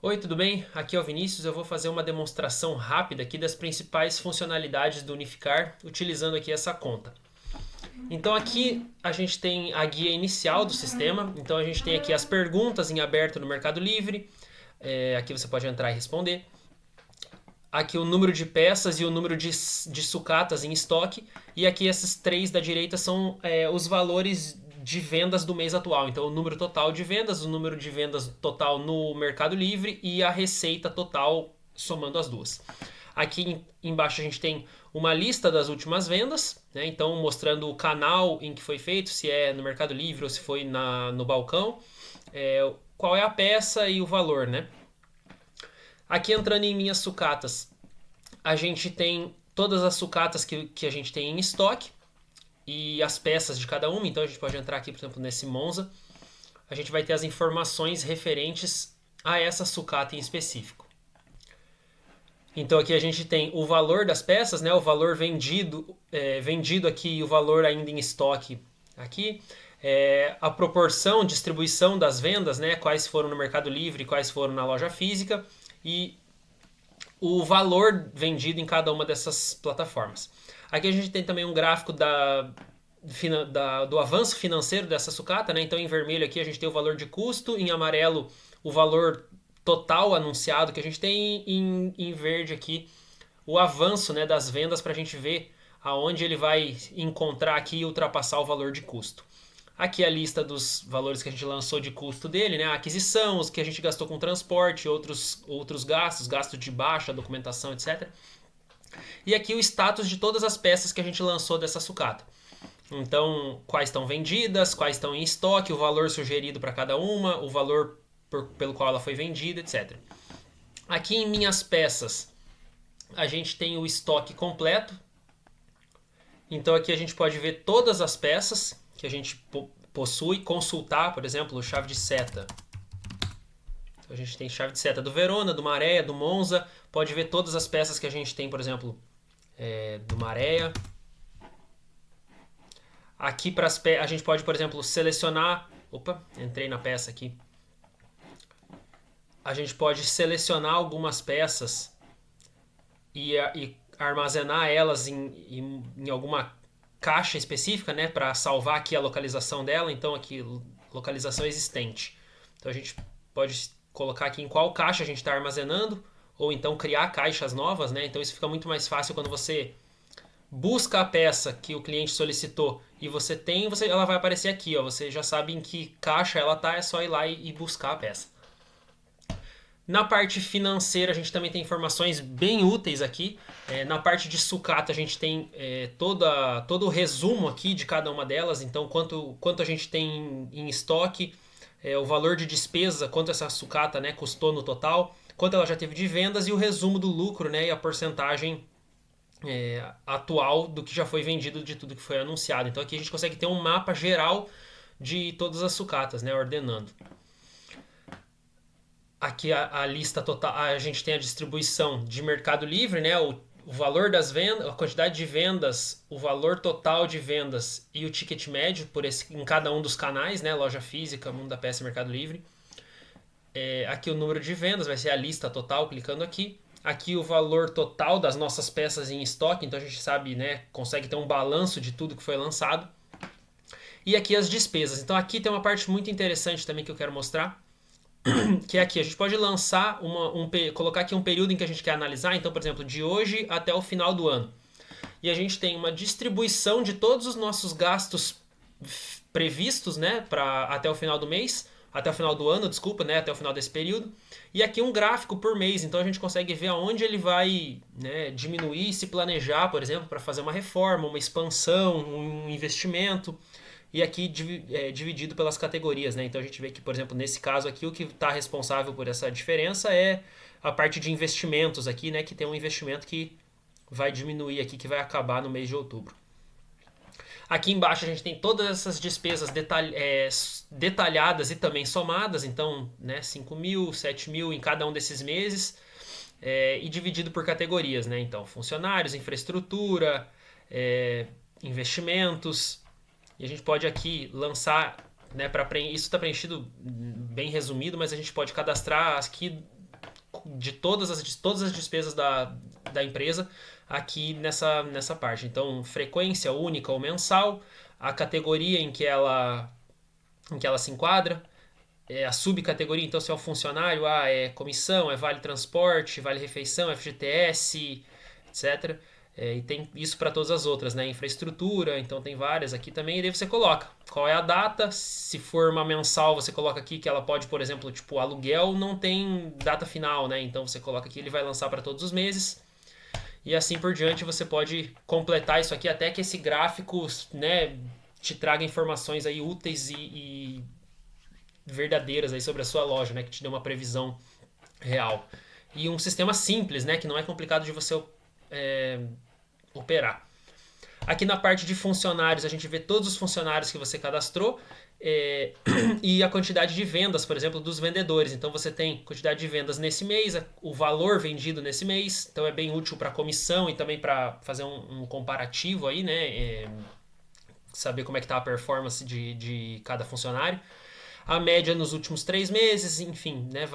Oi, tudo bem? Aqui é o Vinícius. Eu vou fazer uma demonstração rápida aqui das principais funcionalidades do Unificar utilizando aqui essa conta. Então aqui a gente tem a guia inicial do sistema. Então a gente tem aqui as perguntas em aberto no Mercado Livre. Aqui você pode entrar e responder. Aqui o número de peças e o número de sucatas em estoque. E aqui esses três da direita são os valores de vendas do mês atual. Então, o número total de vendas, o número de vendas total no Mercado Livre e a receita total somando as duas. Aqui embaixo a gente tem uma lista das últimas vendas, né? Então mostrando o canal em que foi feito, se é no Mercado Livre ou se foi no balcão, qual é a peça e o valor, né? Aqui entrando em minhas sucatas, a gente tem todas as sucatas que a gente tem em estoque e as peças de cada uma. Então a gente pode entrar aqui, por exemplo, nesse Monza. A gente vai ter as informações referentes a essa sucata em específico. Então aqui a gente tem o valor das peças, né? O valor vendido aqui e o valor ainda em estoque aqui. A proporção, distribuição das vendas, né? Quais foram no Mercado Livre, quais foram na loja física e o valor vendido em cada uma dessas plataformas. Aqui a gente tem também um gráfico do avanço financeiro dessa sucata, né? Então em vermelho aqui a gente tem o valor de custo, em amarelo o valor total anunciado que a gente tem, em verde aqui o avanço, né, das vendas para a gente ver aonde ele vai encontrar aqui e ultrapassar o valor de custo. Aqui a lista dos valores que a gente lançou de custo dele, né? A aquisição, os que a gente gastou com transporte, outros gastos, gasto de baixa, documentação, etc. E aqui o status de todas as peças que a gente lançou dessa sucata. Então, quais estão vendidas, quais estão em estoque, o valor sugerido para cada uma, o valor pelo qual ela foi vendida, etc. Aqui em minhas peças, a gente tem o estoque completo. Então aqui a gente pode ver todas as peças que a gente possui, consultar, por exemplo, chave de seta. Então, a gente tem chave de seta do Verona, do Maré, do Monza. Pode ver todas as peças que a gente tem, por exemplo, do Maré. Aqui para a gente pode, por exemplo, selecionar. Opa, entrei na peça aqui. A gente pode selecionar algumas peças e armazenar elas em alguma caixa específica, né, para salvar aqui a localização dela. Então aqui localização existente. Então a gente pode colocar aqui em qual caixa a gente está armazenando ou então criar caixas novas, né? Então isso fica muito mais fácil quando você busca a peça que o cliente solicitou e você tem, ela vai aparecer aqui, ó. Você já sabe em que caixa ela tá, é só ir lá e buscar a peça. Na parte financeira, a gente também tem informações bem úteis aqui. Na parte de sucata, a gente tem todo o resumo aqui de cada uma delas. Então, quanto a gente tem em estoque, o valor de despesa, quanto essa sucata, né, custou no total, quanto ela já teve de vendas e o resumo do lucro, né, e a porcentagem atual do que já foi vendido de tudo que foi anunciado. Então, aqui a gente consegue ter um mapa geral de todas as sucatas, né, ordenando. Aqui a lista total, a gente tem a distribuição de Mercado Livre, né? O valor das vendas, a quantidade de vendas, o valor total de vendas e o ticket médio em cada um dos canais, né? Loja física, Mundo da Peça e Mercado Livre. Aqui o número de vendas, vai ser a lista total, clicando aqui. Aqui o valor total das nossas peças em estoque, então a gente sabe, né? Consegue ter um balanço de tudo que foi lançado. E aqui as despesas. Então aqui tem uma parte muito interessante também que eu quero mostrar, que é aqui, a gente pode lançar colocar aqui um período em que a gente quer analisar, então, por exemplo, de hoje até o final do ano. E a gente tem uma distribuição de todos os nossos gastos previstos, né, até o final do mês, até o final do ano, desculpa, né, até o final desse período. E aqui um gráfico por mês, então a gente consegue ver aonde ele vai, né, diminuir, se planejar, por exemplo, para fazer uma reforma, uma expansão, um investimento. E aqui dividido pelas categorias, né? Então a gente vê que, por exemplo, nesse caso aqui, o que está responsável por essa diferença é a parte de investimentos aqui, né? Que tem um investimento que vai diminuir aqui, que vai acabar no mês de outubro. Aqui embaixo a gente tem todas essas despesas detalhadas e também somadas, então, né, 5 mil, 7 mil em cada um desses meses, e dividido por categorias, né? Então, funcionários, infraestrutura, investimentos. E a gente pode aqui lançar, né, isso está preenchido bem resumido, mas a gente pode cadastrar aqui de todas as despesas da empresa aqui nessa parte. Então, frequência única ou mensal, a categoria em que ela se enquadra, a subcategoria, então se é um funcionário, é comissão, é vale transporte, vale refeição, FGTS, etc. E tem isso para todas as outras, né? Infraestrutura, então tem várias aqui também, e daí você coloca qual é a data, se for uma mensal você coloca aqui que ela pode, por exemplo, tipo aluguel não tem data final, né? Então você coloca aqui, ele vai lançar para todos os meses, e assim por diante você pode completar isso aqui até que esse gráfico, né, te traga informações aí úteis e verdadeiras aí sobre a sua loja, né, que te dê uma previsão real. E um sistema simples, né, que não é complicado de você operar. Aqui na parte de funcionários, a gente vê todos os funcionários que você cadastrou e a quantidade de vendas, por exemplo, dos vendedores. Então você tem quantidade de vendas nesse mês, o valor vendido nesse mês, então é bem útil para comissão e também para fazer um comparativo aí, né? Saber como é que está a performance de cada funcionário. A média nos últimos 3 meses, enfim, né?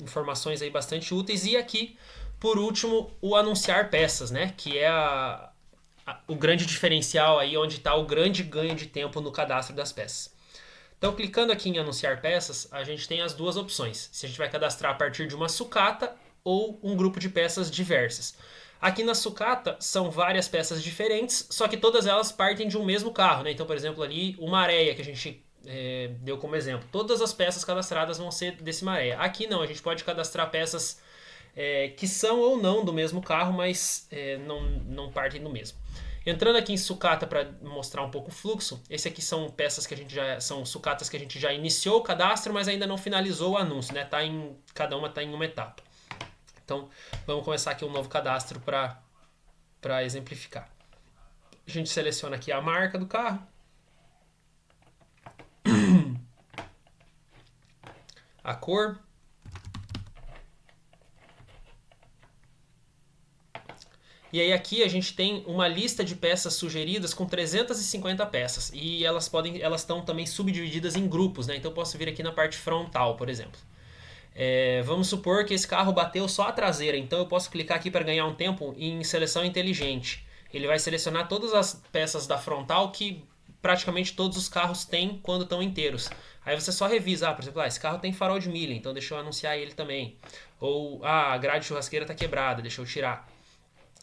Informações aí bastante úteis. E aqui, por último, o anunciar peças, né? Que é o grande diferencial aí, onde está o grande ganho de tempo no cadastro das peças. Então, clicando aqui em anunciar peças, a gente tem as duas opções. Se a gente vai cadastrar a partir de uma sucata ou um grupo de peças diversas. Aqui na sucata são várias peças diferentes, só que todas elas partem de um mesmo carro, né? Então, por exemplo, ali o Maré, que a gente deu como exemplo. Todas as peças cadastradas vão ser desse Maré. Aqui não, a gente pode cadastrar peças que são ou não do mesmo carro, mas não partem do mesmo. Entrando aqui em sucata para mostrar um pouco o fluxo, esse aqui são peças que a gente são sucatas que a gente já iniciou o cadastro, mas ainda não finalizou o anúncio, né? Cada uma está em uma etapa. Então, vamos começar aqui um novo cadastro para exemplificar. A gente seleciona aqui a marca do carro. A cor. E aí aqui a gente tem uma lista de peças sugeridas com 350 peças. E elas estão também subdivididas em grupos, né? Então eu posso vir aqui na parte frontal, por exemplo. Vamos supor que esse carro bateu só a traseira, então eu posso clicar aqui para ganhar um tempo em seleção inteligente. Ele vai selecionar todas as peças da frontal que praticamente todos os carros têm quando estão inteiros. Aí você só revisa, por exemplo, esse carro tem farol de milha, então deixa eu anunciar ele também. Ou, a grade churrasqueira está quebrada, deixa eu tirar.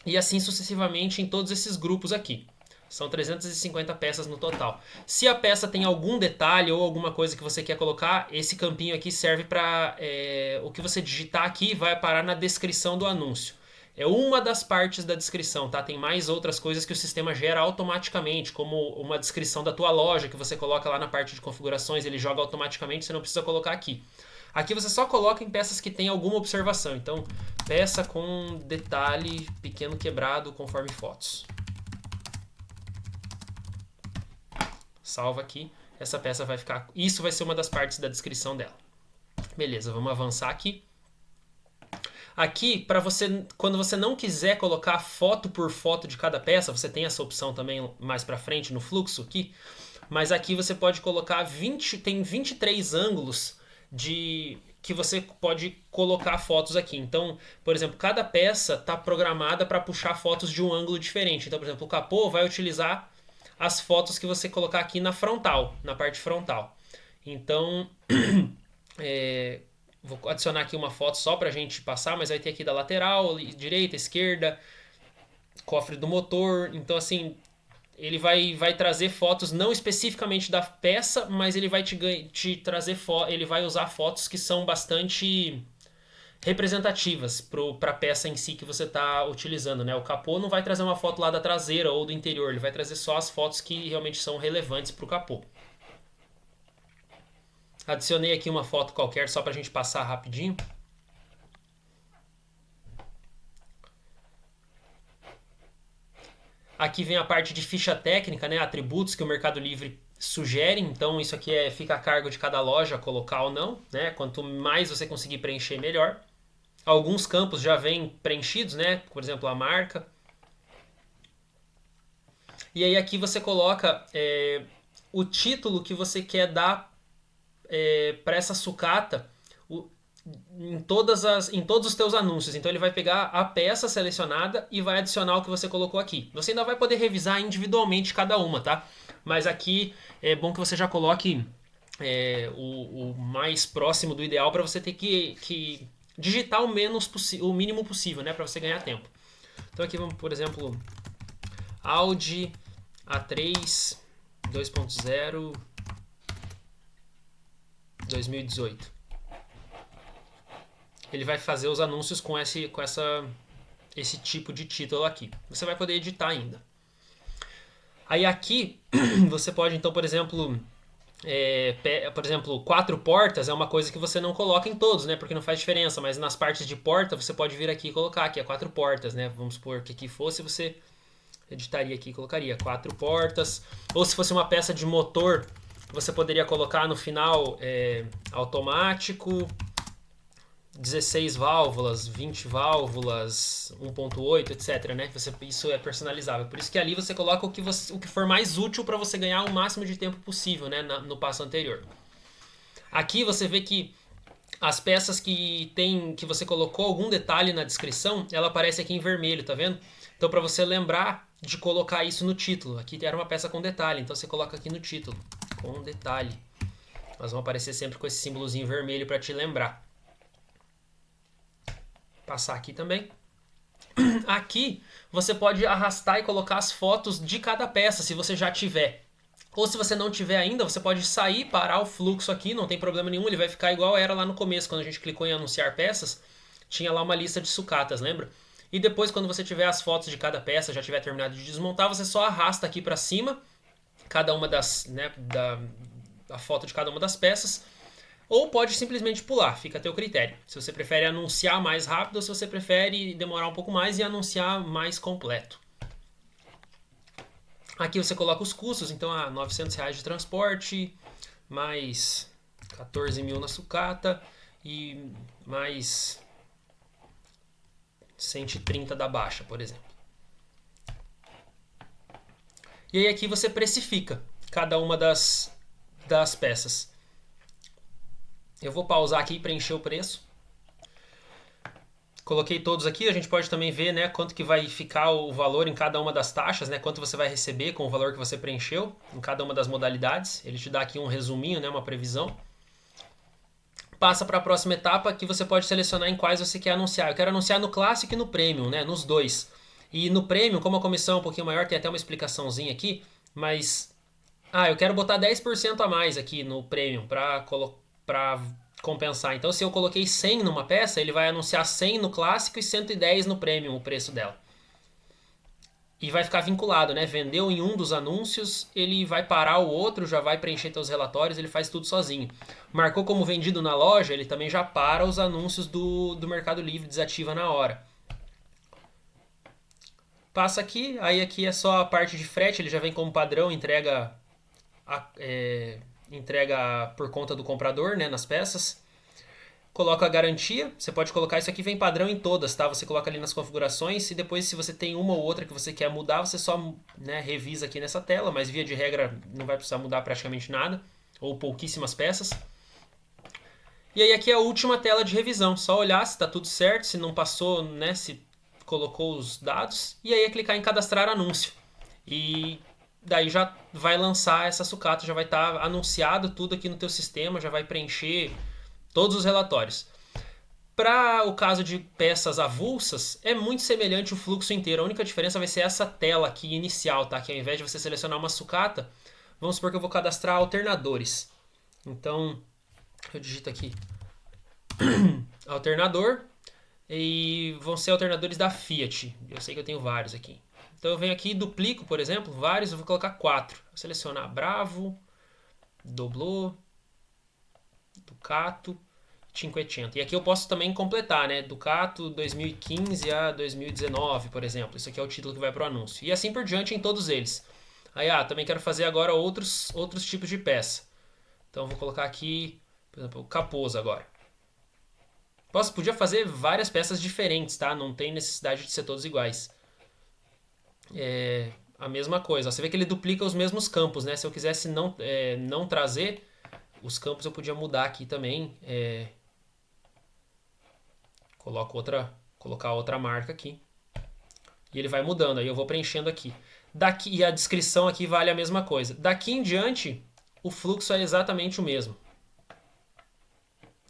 E assim sucessivamente em todos esses grupos aqui. São 350 peças no total. Se a peça tem algum detalhe ou alguma coisa que você quer colocar, esse campinho aqui serve para o que você digitar aqui vai parar na descrição do anúncio. É uma das partes da descrição, tá? Tem mais outras coisas que o sistema gera automaticamente, como uma descrição da tua loja que você coloca lá na parte de configurações, ele joga automaticamente, você não precisa colocar aqui. Aqui você só coloca em peças que tem alguma observação. Então, peça com detalhe pequeno quebrado conforme fotos. Salva aqui. Essa peça vai ficar... Isso vai ser uma das partes da descrição dela. Beleza, vamos avançar aqui. Aqui, para você, quando você não quiser colocar foto por foto de cada peça, você tem essa opção também mais para frente no fluxo aqui. Mas aqui você pode colocar tem 23 ângulos que você pode colocar fotos aqui. Então, por exemplo, cada peça está programada para puxar fotos de um ângulo diferente. Então, por exemplo, o capô vai utilizar as fotos que você colocar aqui na frontal, na parte frontal. Então, vou adicionar aqui uma foto só para a gente passar, mas vai ter aqui da lateral, direita, esquerda, cofre do motor. Então, assim, ele vai trazer fotos não especificamente da peça, mas ele vai te trazer ele vai usar fotos que são bastante representativas para a peça em si que você está utilizando, né? O capô não vai trazer uma foto lá da traseira ou do interior, ele vai trazer só as fotos que realmente são relevantes para o capô. Adicionei aqui uma foto qualquer só para a gente passar rapidinho. Aqui vem a parte de ficha técnica, né? Atributos que o Mercado Livre sugere. Então isso aqui fica a cargo de cada loja colocar ou não, né? Quanto mais você conseguir preencher, melhor. Alguns campos já vêm preenchidos, né? Por exemplo, a marca. E aí aqui você coloca o título que você quer dar para essa sucata. em todos os teus anúncios. Então ele vai pegar a peça selecionada e vai adicionar o que você colocou aqui. Você ainda vai poder revisar individualmente cada uma, tá? Mas aqui é bom que você já coloque o mais próximo do ideal para você ter que digitar o mínimo possível, né? Para você ganhar tempo. Então aqui vamos, por exemplo, Audi A3 2.0 2018. Ele vai fazer os anúncios com esse tipo de título aqui. Você vai poder editar ainda. Aí aqui você pode então, por exemplo, 4 portas é uma coisa que você não coloca em todos, né? Porque não faz diferença, mas nas partes de porta você pode vir aqui e colocar aqui 4 portas, né? Vamos supor que aqui fosse, você editaria aqui e colocaria 4 portas. Ou se fosse uma peça de motor, você poderia colocar no final automático, 16 válvulas, 20 válvulas, 1.8, etc, né? Isso é personalizável. Por isso que ali você coloca o que for mais útil para você ganhar o máximo de tempo possível, né? No passo anterior. Aqui você vê que as peças que você colocou algum detalhe na descrição, ela aparece aqui em vermelho, tá vendo? Então para você lembrar de colocar isso no título. Aqui era uma peça com detalhe, então você coloca aqui no título, com detalhe. Elas vão aparecer sempre com esse símbolozinho vermelho para te lembrar. Passar aqui também. Aqui você pode arrastar e colocar as fotos de cada peça, se você já tiver. Ou se você não tiver ainda, você pode sair, parar o fluxo aqui, não tem problema nenhum, ele vai ficar igual era lá no começo, quando a gente clicou em anunciar peças, tinha lá uma lista de sucatas, lembra? E depois, quando você tiver as fotos de cada peça, já tiver terminado de desmontar, você só arrasta aqui para cima, cada uma a foto de cada uma das peças, ou pode simplesmente pular, fica a teu critério. Se você prefere anunciar mais rápido ou se você prefere demorar um pouco mais e anunciar mais completo. Aqui você coloca os custos, então R$900 de transporte, mais 14 mil na sucata e mais 130 da baixa, por exemplo. E aí aqui você precifica cada uma das peças. Eu vou pausar aqui e preencher o preço. Coloquei todos aqui, a gente pode também ver, né, quanto que vai ficar o valor em cada uma das taxas, né, quanto você vai receber com o valor que você preencheu em cada uma das modalidades. Ele te dá aqui um resuminho, né, uma previsão. Passa para a próxima etapa que você pode selecionar em quais você quer anunciar. Eu quero anunciar no Classic e no Premium, né, nos dois. E no Premium, como a comissão é um pouquinho maior, tem até uma explicaçãozinha aqui, mas eu quero botar 10% a mais aqui no Premium para compensar. Então, se eu coloquei 100 numa peça, ele vai anunciar 100 no clássico e 110 no premium, o preço dela. E vai ficar vinculado, né? Vendeu em um dos anúncios, ele vai parar o outro, já vai preencher seus relatórios, ele faz tudo sozinho. Marcou como vendido na loja, ele também já para os anúncios do Mercado Livre, desativa na hora. Passa aqui, aí aqui é só a parte de frete, ele já vem como padrão, entrega por conta do comprador, né, nas peças. Coloca a garantia, você pode colocar isso aqui, vem padrão em todas, tá? Você coloca ali nas configurações e depois se você tem uma ou outra que você quer mudar, você só, né, revisa aqui nessa tela, mas via de regra não vai precisar mudar praticamente nada, ou pouquíssimas peças. E aí aqui é a última tela de revisão, só olhar se está tudo certo, se não passou, né, se colocou os dados, e aí é clicar em cadastrar anúncio. E daí já vai lançar essa sucata, já vai estar anunciado tudo aqui no teu sistema, já vai preencher todos os relatórios. Para o caso de peças avulsas, é muito semelhante o fluxo inteiro. A única diferença vai ser essa tela aqui inicial, tá? Que ao invés de você selecionar uma sucata, vamos supor que eu vou cadastrar alternadores. Então, eu digito aqui alternador e vão ser alternadores da Fiat. Eu sei que eu tenho vários aqui. Então eu venho aqui e duplico, por exemplo, vários, eu vou colocar 4. Vou selecionar Bravo, Doblô, Ducato, 500. E aqui eu posso também completar, né? Ducato 2015 a 2019, por exemplo. Isso aqui é o título que vai para o anúncio. E assim por diante em todos eles. Aí, também quero fazer agora outros tipos de peça. Então vou colocar aqui, por exemplo, o capôs agora. Podia fazer várias peças diferentes, tá? Não tem necessidade de ser todos iguais. É a mesma coisa. Você vê que ele duplica os mesmos campos, né? Se eu quisesse não trazer os campos, eu podia mudar aqui também. Colocar outra marca aqui. E ele vai mudando, aí eu vou preenchendo aqui. E a descrição aqui vale a mesma coisa. Daqui em diante, o fluxo é exatamente o mesmo.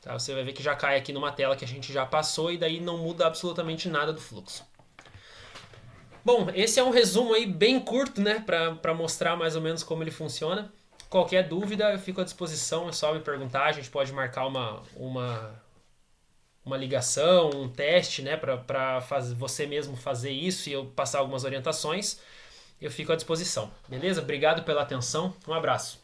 Tá? Você vai ver que já cai aqui numa tela que a gente já passou e daí não muda absolutamente nada do fluxo. Bom, esse é um resumo aí bem curto, né, para mostrar mais ou menos como ele funciona. Qualquer dúvida, eu fico à disposição, é só me perguntar, a gente pode marcar uma ligação, um teste, né, para você mesmo fazer isso e eu passar algumas orientações. Eu fico à disposição, beleza? Obrigado pela atenção, um abraço.